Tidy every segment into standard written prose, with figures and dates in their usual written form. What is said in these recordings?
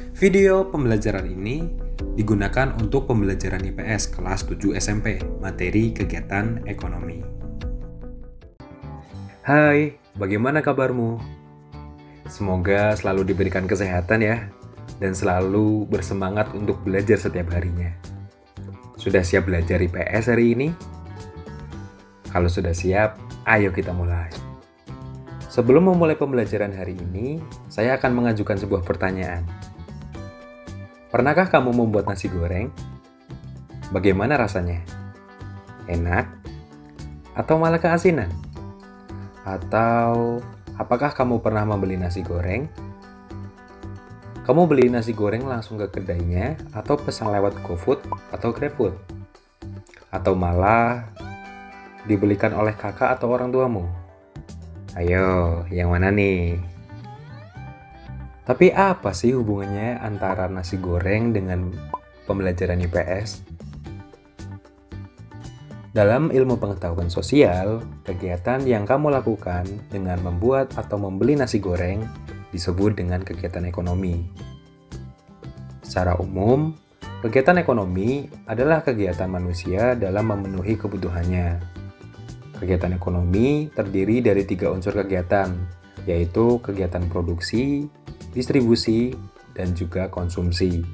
Video pembelajaran ini digunakan untuk pembelajaran IPS kelas 7 SMP, materi kegiatan ekonomi. Hai, bagaimana kabarmu? Semoga selalu diberikan kesehatan ya, dan selalu bersemangat untuk belajar setiap harinya. Sudah siap belajar IPS hari ini? Kalau sudah siap, ayo kita mulai. Sebelum memulai pembelajaran hari ini, saya akan mengajukan sebuah pertanyaan. Pernahkah kamu membuat nasi goreng? Bagaimana rasanya? Enak? Atau malah keasinan? Atau apakah kamu pernah membeli nasi goreng? Kamu beli nasi goreng langsung ke kedainya atau pesan lewat GoFood atau GrabFood? Atau malah dibelikan oleh kakak atau orang tuamu? Ayo, yang mana nih? Tapi apa sih hubungannya antara nasi goreng dengan pembelajaran IPS? Dalam ilmu pengetahuan sosial, kegiatan yang kamu lakukan dengan membuat atau membeli nasi goreng disebut dengan kegiatan ekonomi. Secara umum, kegiatan ekonomi adalah kegiatan manusia dalam memenuhi kebutuhannya. Kegiatan ekonomi terdiri dari 3 unsur kegiatan, yaitu kegiatan produksi, distribusi, dan juga konsumsi.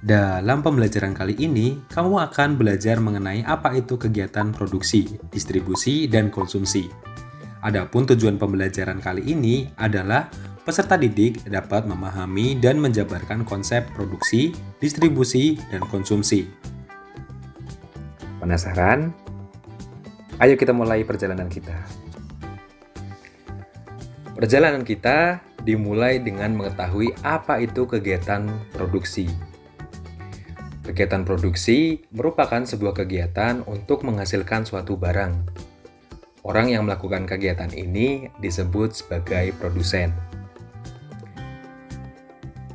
Dalam pembelajaran kali ini, kamu akan belajar mengenai apa itu kegiatan produksi, distribusi, dan konsumsi. Adapun tujuan pembelajaran kali ini adalah peserta didik dapat memahami dan menjabarkan konsep produksi, distribusi, dan konsumsi. Penasaran? Ayo kita mulai perjalanan kita. Perjalanan kita dimulai dengan mengetahui apa itu kegiatan produksi. Kegiatan produksi merupakan sebuah kegiatan untuk menghasilkan suatu barang. Orang yang melakukan kegiatan ini disebut sebagai produsen.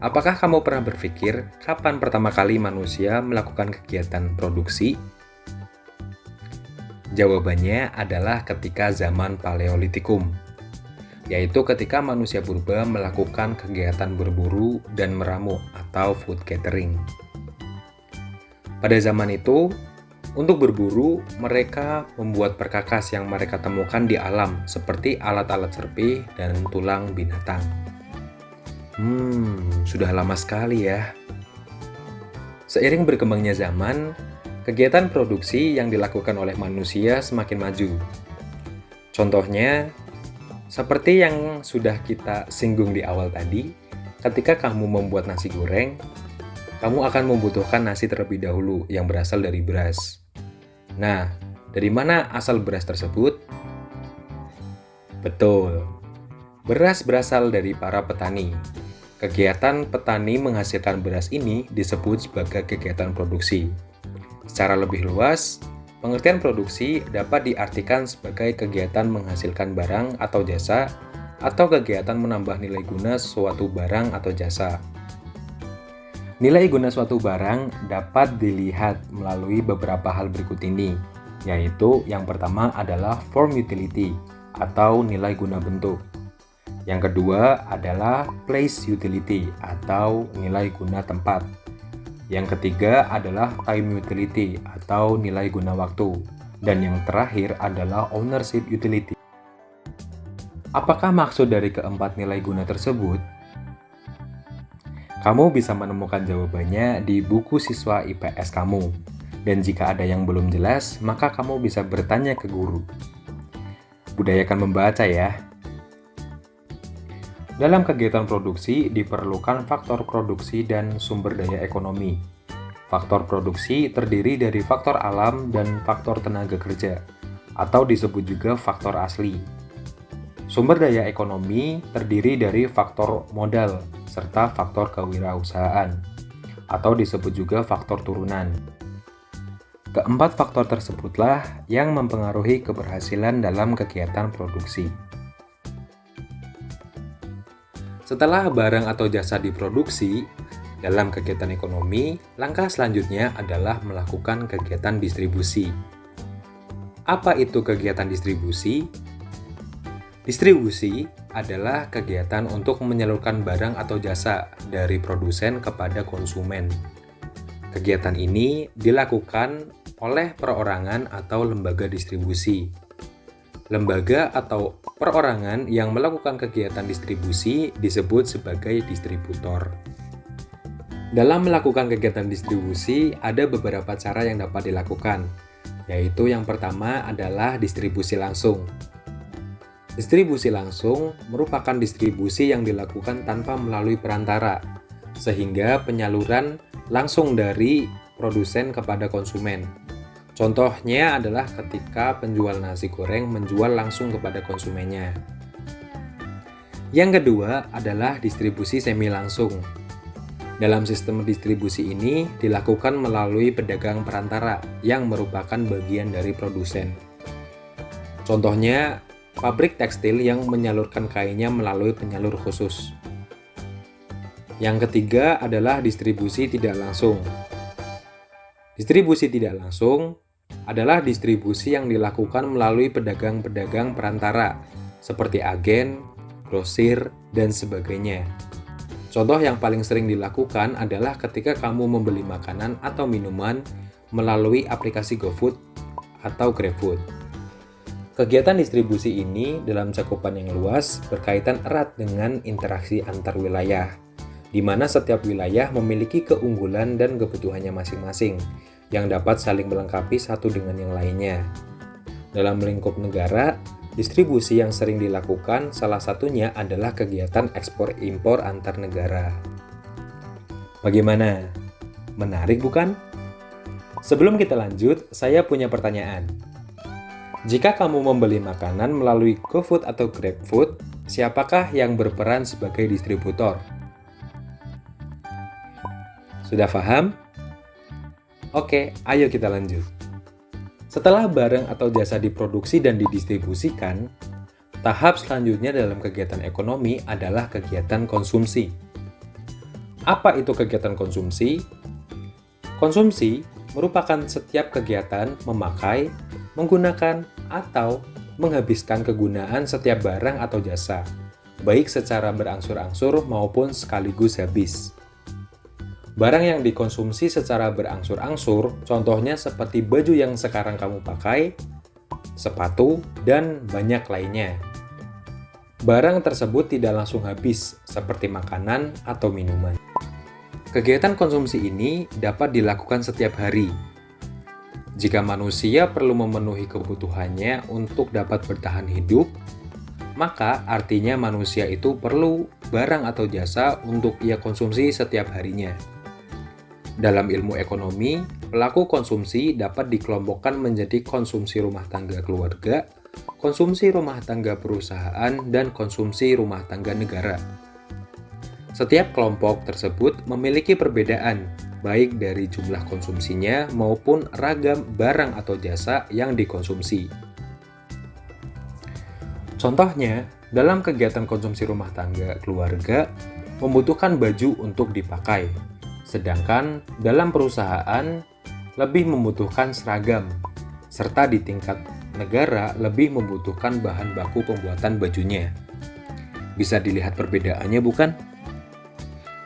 Apakah kamu pernah berpikir kapan pertama kali manusia melakukan kegiatan produksi? Jawabannya adalah ketika zaman Paleolitikum, yaitu ketika manusia purba melakukan kegiatan berburu dan meramu atau food catering. Pada zaman itu, untuk berburu, mereka membuat perkakas yang mereka temukan di alam, seperti alat-alat serpih dan tulang binatang. Sudah lama sekali ya. Seiring berkembangnya zaman, kegiatan produksi yang dilakukan oleh manusia semakin maju. Contohnya, seperti yang sudah kita singgung di awal tadi, ketika kamu membuat nasi goreng, kamu akan membutuhkan nasi terlebih dahulu yang berasal dari beras. Nah, dari mana asal beras tersebut? Betul, beras berasal dari para petani. Kegiatan petani menghasilkan beras ini disebut sebagai kegiatan produksi. Secara lebih luas, pengertian produksi dapat diartikan sebagai kegiatan menghasilkan barang atau jasa, atau kegiatan menambah nilai guna suatu barang atau jasa. Nilai guna suatu barang dapat dilihat melalui beberapa hal berikut ini, yaitu yang pertama adalah form utility, atau nilai guna bentuk. Yang kedua adalah place utility, atau nilai guna tempat. Yang ketiga adalah time utility atau nilai guna waktu. Dan yang terakhir adalah ownership utility. Apakah maksud dari keempat nilai guna tersebut? Kamu bisa menemukan jawabannya di buku siswa IPS kamu. Dan jika ada yang belum jelas, maka kamu bisa bertanya ke guru. Budayakan membaca ya. Dalam kegiatan produksi diperlukan faktor produksi dan sumber daya ekonomi. Faktor produksi terdiri dari faktor alam dan faktor tenaga kerja, atau disebut juga faktor asli. Sumber daya ekonomi terdiri dari faktor modal serta faktor kewirausahaan, atau disebut juga faktor turunan. Keempat faktor tersebutlah yang mempengaruhi keberhasilan dalam kegiatan produksi. Setelah barang atau jasa diproduksi, dalam kegiatan ekonomi, langkah selanjutnya adalah melakukan kegiatan distribusi. Apa itu kegiatan distribusi? Distribusi adalah kegiatan untuk menyalurkan barang atau jasa dari produsen kepada konsumen. Kegiatan ini dilakukan oleh perorangan atau lembaga distribusi. Lembaga atau perorangan yang melakukan kegiatan distribusi disebut sebagai distributor. Dalam melakukan kegiatan distribusi, ada beberapa cara yang dapat dilakukan, yaitu yang pertama adalah distribusi langsung. Distribusi langsung merupakan distribusi yang dilakukan tanpa melalui perantara, sehingga penyaluran langsung dari produsen kepada konsumen. Contohnya adalah ketika penjual nasi goreng menjual langsung kepada konsumennya. Yang kedua adalah distribusi semi langsung. Dalam sistem distribusi ini dilakukan melalui pedagang perantara yang merupakan bagian dari produsen. Contohnya, pabrik tekstil yang menyalurkan kainnya melalui penyalur khusus. Yang ketiga adalah distribusi tidak langsung. Distribusi tidak langsung adalah distribusi yang dilakukan melalui pedagang-pedagang perantara seperti agen, grosir, dan sebagainya. Contoh yang paling sering dilakukan adalah ketika kamu membeli makanan atau minuman melalui aplikasi GoFood atau GrabFood. Kegiatan distribusi ini dalam cakupan yang luas berkaitan erat dengan interaksi antar wilayah, di mana setiap wilayah memiliki keunggulan dan kebutuhannya masing-masing yang dapat saling melengkapi satu dengan yang lainnya. Dalam lingkup negara, distribusi yang sering dilakukan salah satunya adalah kegiatan ekspor-impor antar negara. Bagaimana? Menarik bukan? Sebelum kita lanjut, saya punya pertanyaan. Jika kamu membeli makanan melalui GoFood atau GrabFood, siapakah yang berperan sebagai distributor? Sudah paham? Oke, ayo kita lanjut. Setelah barang atau jasa diproduksi dan didistribusikan, tahap selanjutnya dalam kegiatan ekonomi adalah kegiatan konsumsi. Apa itu kegiatan konsumsi? Konsumsi merupakan setiap kegiatan memakai, menggunakan, atau menghabiskan kegunaan setiap barang atau jasa, baik secara berangsur-angsur maupun sekaligus habis. Barang yang dikonsumsi secara berangsur-angsur, contohnya seperti baju yang sekarang kamu pakai, sepatu, dan banyak lainnya. Barang tersebut tidak langsung habis, seperti makanan atau minuman. Kegiatan konsumsi ini dapat dilakukan setiap hari. Jika manusia perlu memenuhi kebutuhannya untuk dapat bertahan hidup, maka artinya manusia itu perlu barang atau jasa untuk ia konsumsi setiap harinya. Dalam ilmu ekonomi, pelaku konsumsi dapat dikelompokkan menjadi konsumsi rumah tangga keluarga, konsumsi rumah tangga perusahaan, dan konsumsi rumah tangga negara. Setiap kelompok tersebut memiliki perbedaan, baik dari jumlah konsumsinya maupun ragam barang atau jasa yang dikonsumsi. Contohnya, dalam kegiatan konsumsi rumah tangga keluarga, membutuhkan baju untuk dipakai, sedangkan dalam perusahaan lebih membutuhkan seragam, serta di tingkat negara lebih membutuhkan bahan baku pembuatan bajunya. Bisa dilihat perbedaannya bukan?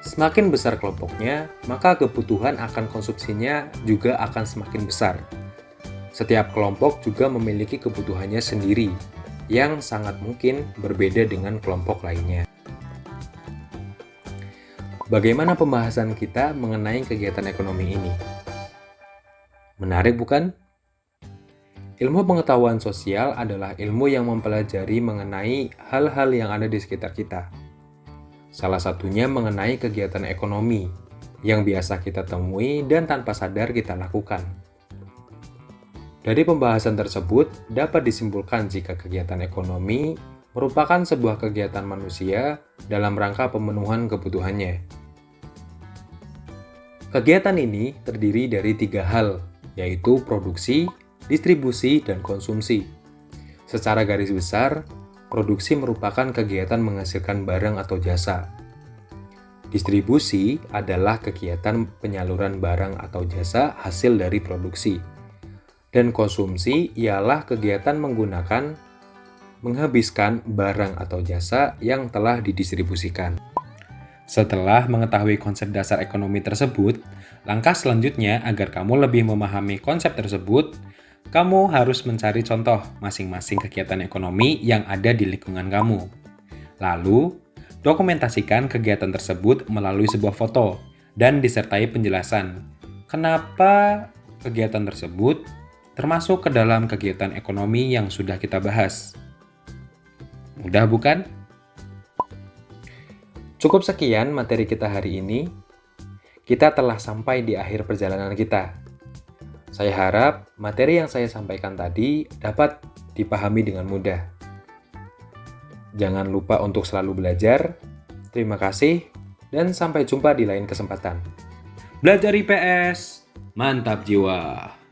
Semakin besar kelompoknya, maka kebutuhan akan konsumsinya juga akan semakin besar. Setiap kelompok juga memiliki kebutuhannya sendiri, yang sangat mungkin berbeda dengan kelompok lainnya. Bagaimana pembahasan kita mengenai kegiatan ekonomi ini? Menarik bukan? Ilmu pengetahuan sosial adalah ilmu yang mempelajari mengenai hal-hal yang ada di sekitar kita. Salah satunya mengenai kegiatan ekonomi yang biasa kita temui dan tanpa sadar kita lakukan. Dari pembahasan tersebut, dapat disimpulkan jika kegiatan ekonomi merupakan sebuah kegiatan manusia dalam rangka pemenuhan kebutuhannya. Kegiatan ini terdiri dari 3 hal, yaitu produksi, distribusi, dan konsumsi. Secara garis besar, produksi merupakan kegiatan menghasilkan barang atau jasa. Distribusi adalah kegiatan penyaluran barang atau jasa hasil dari produksi. Dan konsumsi ialah kegiatan menggunakan menghabiskan barang atau jasa yang telah didistribusikan. Setelah mengetahui konsep dasar ekonomi tersebut, langkah selanjutnya agar kamu lebih memahami konsep tersebut, kamu harus mencari contoh masing-masing kegiatan ekonomi yang ada di lingkungan kamu. Lalu, dokumentasikan kegiatan tersebut melalui sebuah foto dan disertai penjelasan kenapa kegiatan tersebut termasuk ke dalam kegiatan ekonomi yang sudah kita bahas. Mudah bukan? Cukup sekian materi kita hari ini. Kita telah sampai di akhir perjalanan kita. Saya harap materi yang saya sampaikan tadi dapat dipahami dengan mudah. Jangan lupa untuk selalu belajar. Terima kasih, dan sampai jumpa di lain kesempatan. Belajar IPS, mantap jiwa!